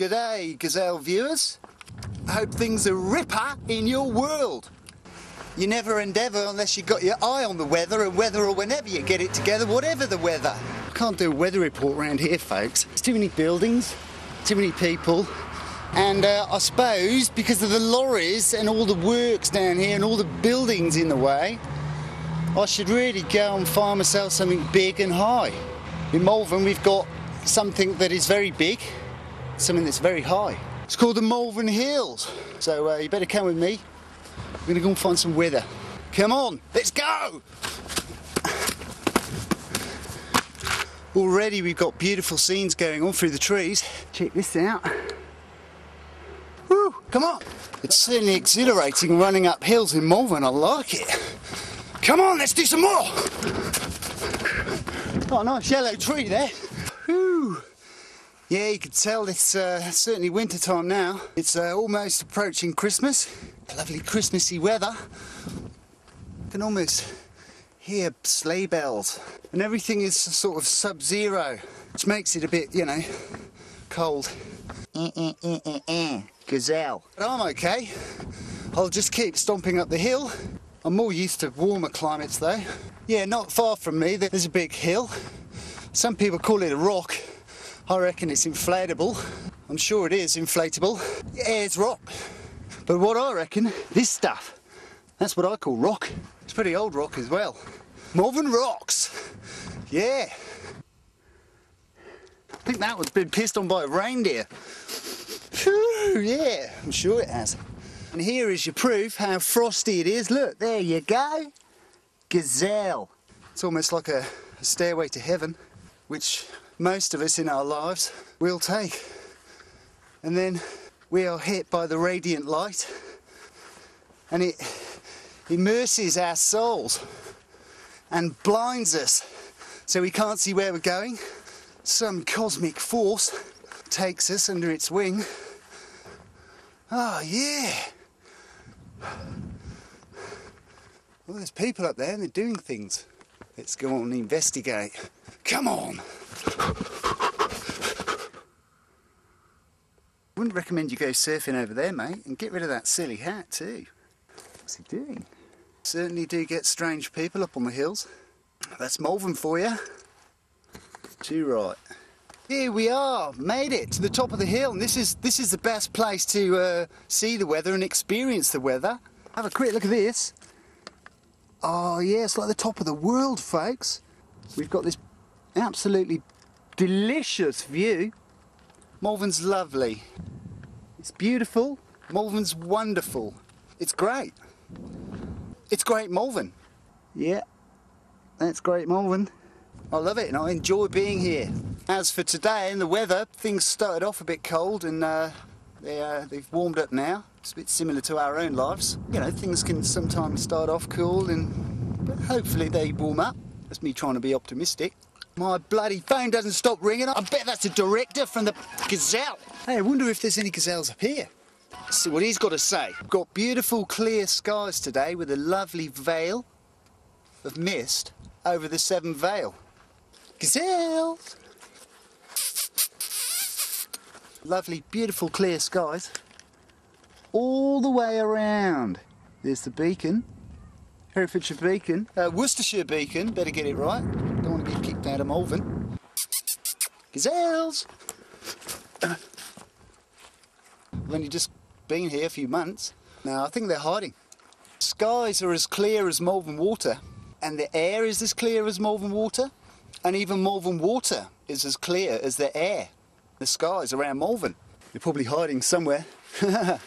G'day, Gazelle viewers. I hope things are ripper in your world. You never endeavour unless you've got your eye on the weather, and whether or whenever you get it together, whatever the weather. I can't do a weather report around here, folks. There's too many buildings, too many people, and I suppose because of the lorries and all the works down here and all the buildings in the way, I should really go and find myself something big and high. In Malvern we've got something that is very big, something that's very high. It's called the Malvern Hills. So you better come with me. We're going to go and find some weather. Come on, let's go! Already we've got beautiful scenes going on through the trees. Check this out. Woo, come on! It's certainly exhilarating running up hills in Malvern, I like it. Come on, let's do some more! Oh, nice yellow tree there. Whew. Yeah, you can tell it's certainly winter time now. It's almost approaching Christmas. Lovely Christmassy weather. You can almost hear sleigh bells. And everything is sort of sub-zero, which makes it a bit, you know, cold. Gazelle. But I'm okay. I'll just keep stomping up the hill. I'm more used to warmer climates though. Yeah, not far from me there's a big hill. Some people call it a rock. I reckon it's inflatable. I'm sure it is inflatable. Yeah, it's rock. But what I reckon, this stuff, that's what I call rock. It's pretty old rock as well. Malvern rocks. Yeah. I think that one's been pissed on by a reindeer. Whew, yeah, I'm sure it has. And here is your proof how frosty it is. Look, there you go. Gazelle. It's almost like a stairway to heaven, which most of us in our lives will take. And then we are hit by the radiant light, and it immerses our souls and blinds us so we can't see where we're going. Some cosmic force takes us under its wing. Oh yeah. Well, there's people up there and they're doing things. Let's go on and investigate. Come on! Wouldn't recommend you go surfing over there, mate, and get rid of that silly hat too. What's he doing? Certainly do get strange people up on the hills. That's Malvern for you. Too right. Here we are, made it to the top of the hill, and this is the best place to see the weather and experience the weather. Have a quick look at this. Oh yeah, it's like the top of the world, folks. We've got this absolutely delicious view. Malvern's lovely. It's beautiful. Malvern's wonderful. It's great. It's great Malvern. Yeah, that's great Malvern. I love it and I enjoy being here. As for today and the weather, things started off a bit cold and they've warmed up now. It's a bit similar to our own lives. You know, things can sometimes start off cool but hopefully they warm up. That's me trying to be optimistic. My bloody phone doesn't stop ringing. I bet that's a director from the Gazelle. Hey, I wonder if there's any gazelles up here. Let's see what he's got to say. We've got beautiful clear skies today with a lovely veil of mist over the Severn Vale. Gazelles! Lovely, beautiful clear skies. All the way around. There's the beacon. Herefordshire beacon. Worcestershire beacon, better get it right. Don't want to get kicked out of Malvern. Gazelles! I've only just been here a few months. Now I think they're hiding. Skies are as clear as Malvern water, and the air is as clear as Malvern water, and even Malvern water is as clear as the air. The skies around Malvern. They're probably hiding somewhere. Oh,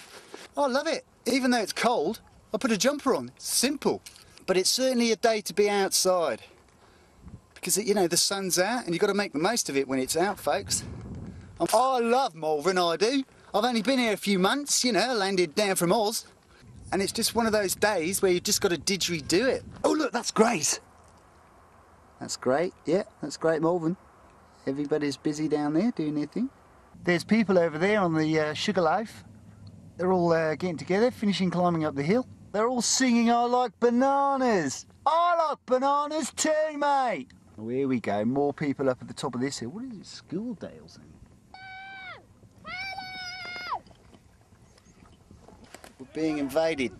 I love it. Even though it's cold, I put a jumper on. It's simple. But it's certainly a day to be outside. Because, you know, the sun's out and you've got to make the most of it when it's out, folks. I love Malvern, I do. I've only been here a few months, you know, landed down from Oz. And it's just one of those days where you've just got to didgeridoo it. Oh, look, that's great. That's great. Yeah, that's great, Malvern. Everybody's busy down there doing their thing. There's people over there on the Sugarloaf. They're all getting together, finishing climbing up the hill. They're all singing, I like bananas. I like bananas too, mate. Oh, here we go, more people up at the top of this hill. What is it, Schooldale saying? being invaded.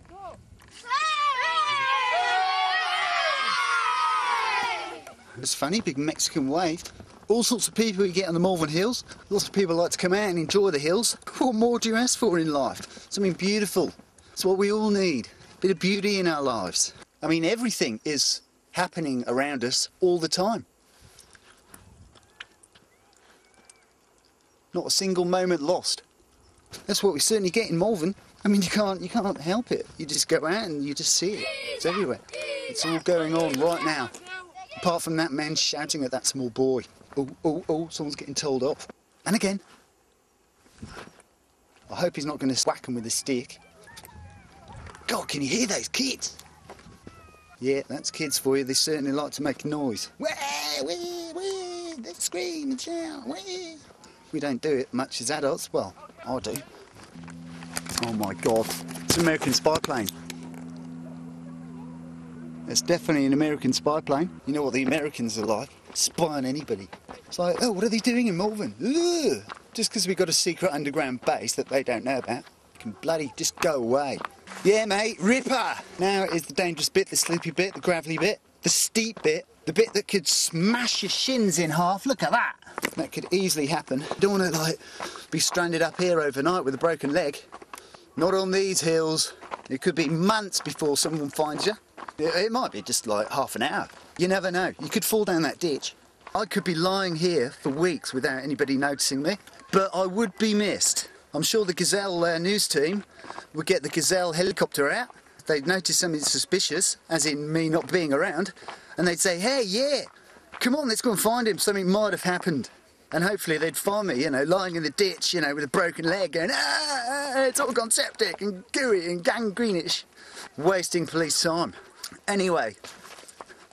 It's funny, big Mexican wave. All sorts of people you get on the Malvern Hills. Lots of people like to come out and enjoy the hills. What more do you ask for in life? Something beautiful. It's what we all need. A bit of beauty in our lives. I mean, everything is happening around us all the time. Not a single moment lost. That's what we certainly get in Malvern. I mean, you can't help it. You just go out and you just see it. It's everywhere. It's all going on right now. Apart from that man shouting at that small boy. Oh, oh, oh, someone's getting told off. And again. I hope he's not going to whack him with a stick. God, can you hear those kids? Yeah, that's kids for you. They certainly like to make a noise. Wah, wah, wah, they scream and shout. Wah. We don't do it much as adults. Well, I do. Oh my God, it's an American spy plane. It's definitely an American spy plane. You know what the Americans are like, spy on anybody. It's like, oh, what are they doing in Malvern? Ugh. Just because we've got a secret underground base that they don't know about, can bloody just go away. Yeah, mate, ripper! Now is the dangerous bit, the sleepy bit, the gravelly bit, the steep bit, the bit that could smash your shins in half. Look at that! That could easily happen. Don't want to, like, be stranded up here overnight with a broken leg. Not on these hills. It could be months before someone finds you. It might be just like half an hour. You never know. You could fall down that ditch. I could be lying here for weeks without anybody noticing me, but I would be missed. I'm sure the Gazelle news team would get the Gazelle helicopter out. They'd notice something suspicious, as in me not being around, and they'd say, hey, yeah, come on, let's go and find him. Something might have happened. And hopefully they'd find me, you know, lying in the ditch, you know, with a broken leg, going, it's all gone septic and gooey and gangreenish. Wasting police time. Anyway,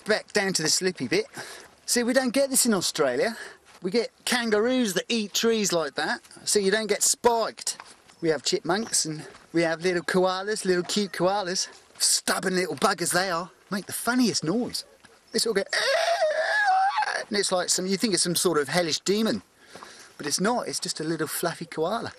back down to the slippy bit. See, we don't get this in Australia. We get kangaroos that eat trees like that, so you don't get spiked. We have chipmunks and we have little koalas, little cute koalas. Stubborn little buggers they are. Make the funniest noise. They sort of go, and it's like you think it's some sort of hellish demon. But it's not, it's just a little fluffy koala.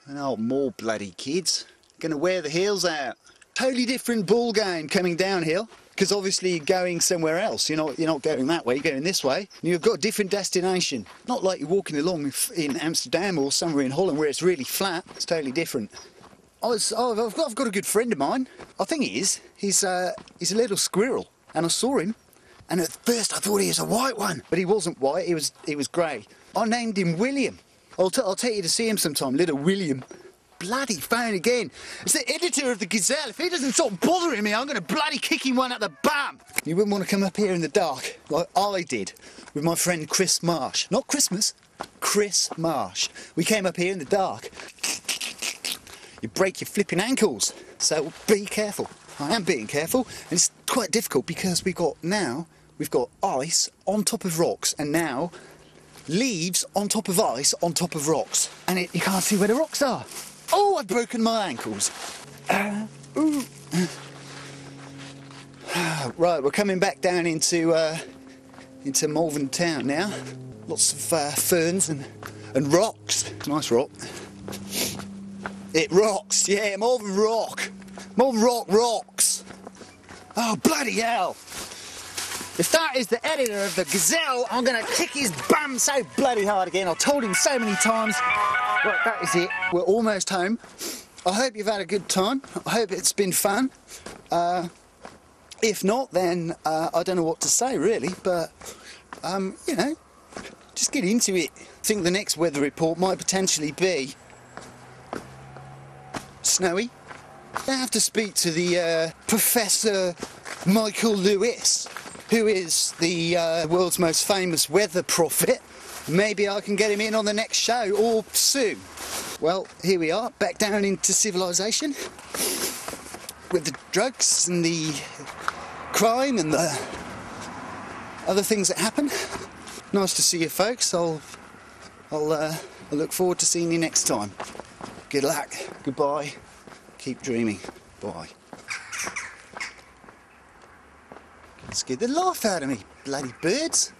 And oh, more bloody kids. Gonna wear the heels out. Totally different ball game coming downhill. Because obviously you're going somewhere else. You're not going that way, you're going this way. And you've got a different destination. Not like you're walking along in Amsterdam or somewhere in Holland where it's really flat. It's totally different. I've got a good friend of mine. I think he is. He's a little squirrel. And I saw him. And at first I thought he was a white one. But he wasn't white, he was grey. I named him William. I'll take you to see him sometime, little William. Bloody phone again. It's the editor of the Gazelle. If he doesn't stop bothering me, I'm going to bloody kick him one at the bum. You wouldn't want to come up here in the dark, like I did, with my friend Chris Marsh. Not Christmas, Chris Marsh. We came up here in the dark. You break your flipping ankles. So be careful. I am being careful. And it's quite difficult because we've got ice on top of rocks, and now leaves on top of ice on top of rocks. And you can't see where the rocks are. Oh, I've broken my ankles. Right, we're coming back down into Malvern town now. Lots of ferns and rocks. Nice rock. It rocks, yeah, Malvern rock. Malvern rock rocks. Oh, bloody hell. If that is the editor of the Gazelle, I'm going to kick his bum so bloody hard again. I've told him so many times. Right, that is it. We're almost home. I hope you've had a good time. I hope it's been fun. If not, then I don't know what to say, really. But, you know, just get into it. I think the next weather report might potentially be snowy. I have to speak to the Professor Michael Lewis, who is the world's most famous weather prophet. Maybe I can get him in on the next show, or soon. Well, here we are, back down into civilization, with the drugs and the crime and the other things that happen. Nice to see you folks. I'll look forward to seeing you next time. Good luck. Goodbye. Keep dreaming. Bye. Scared the life out of me, bloody birds.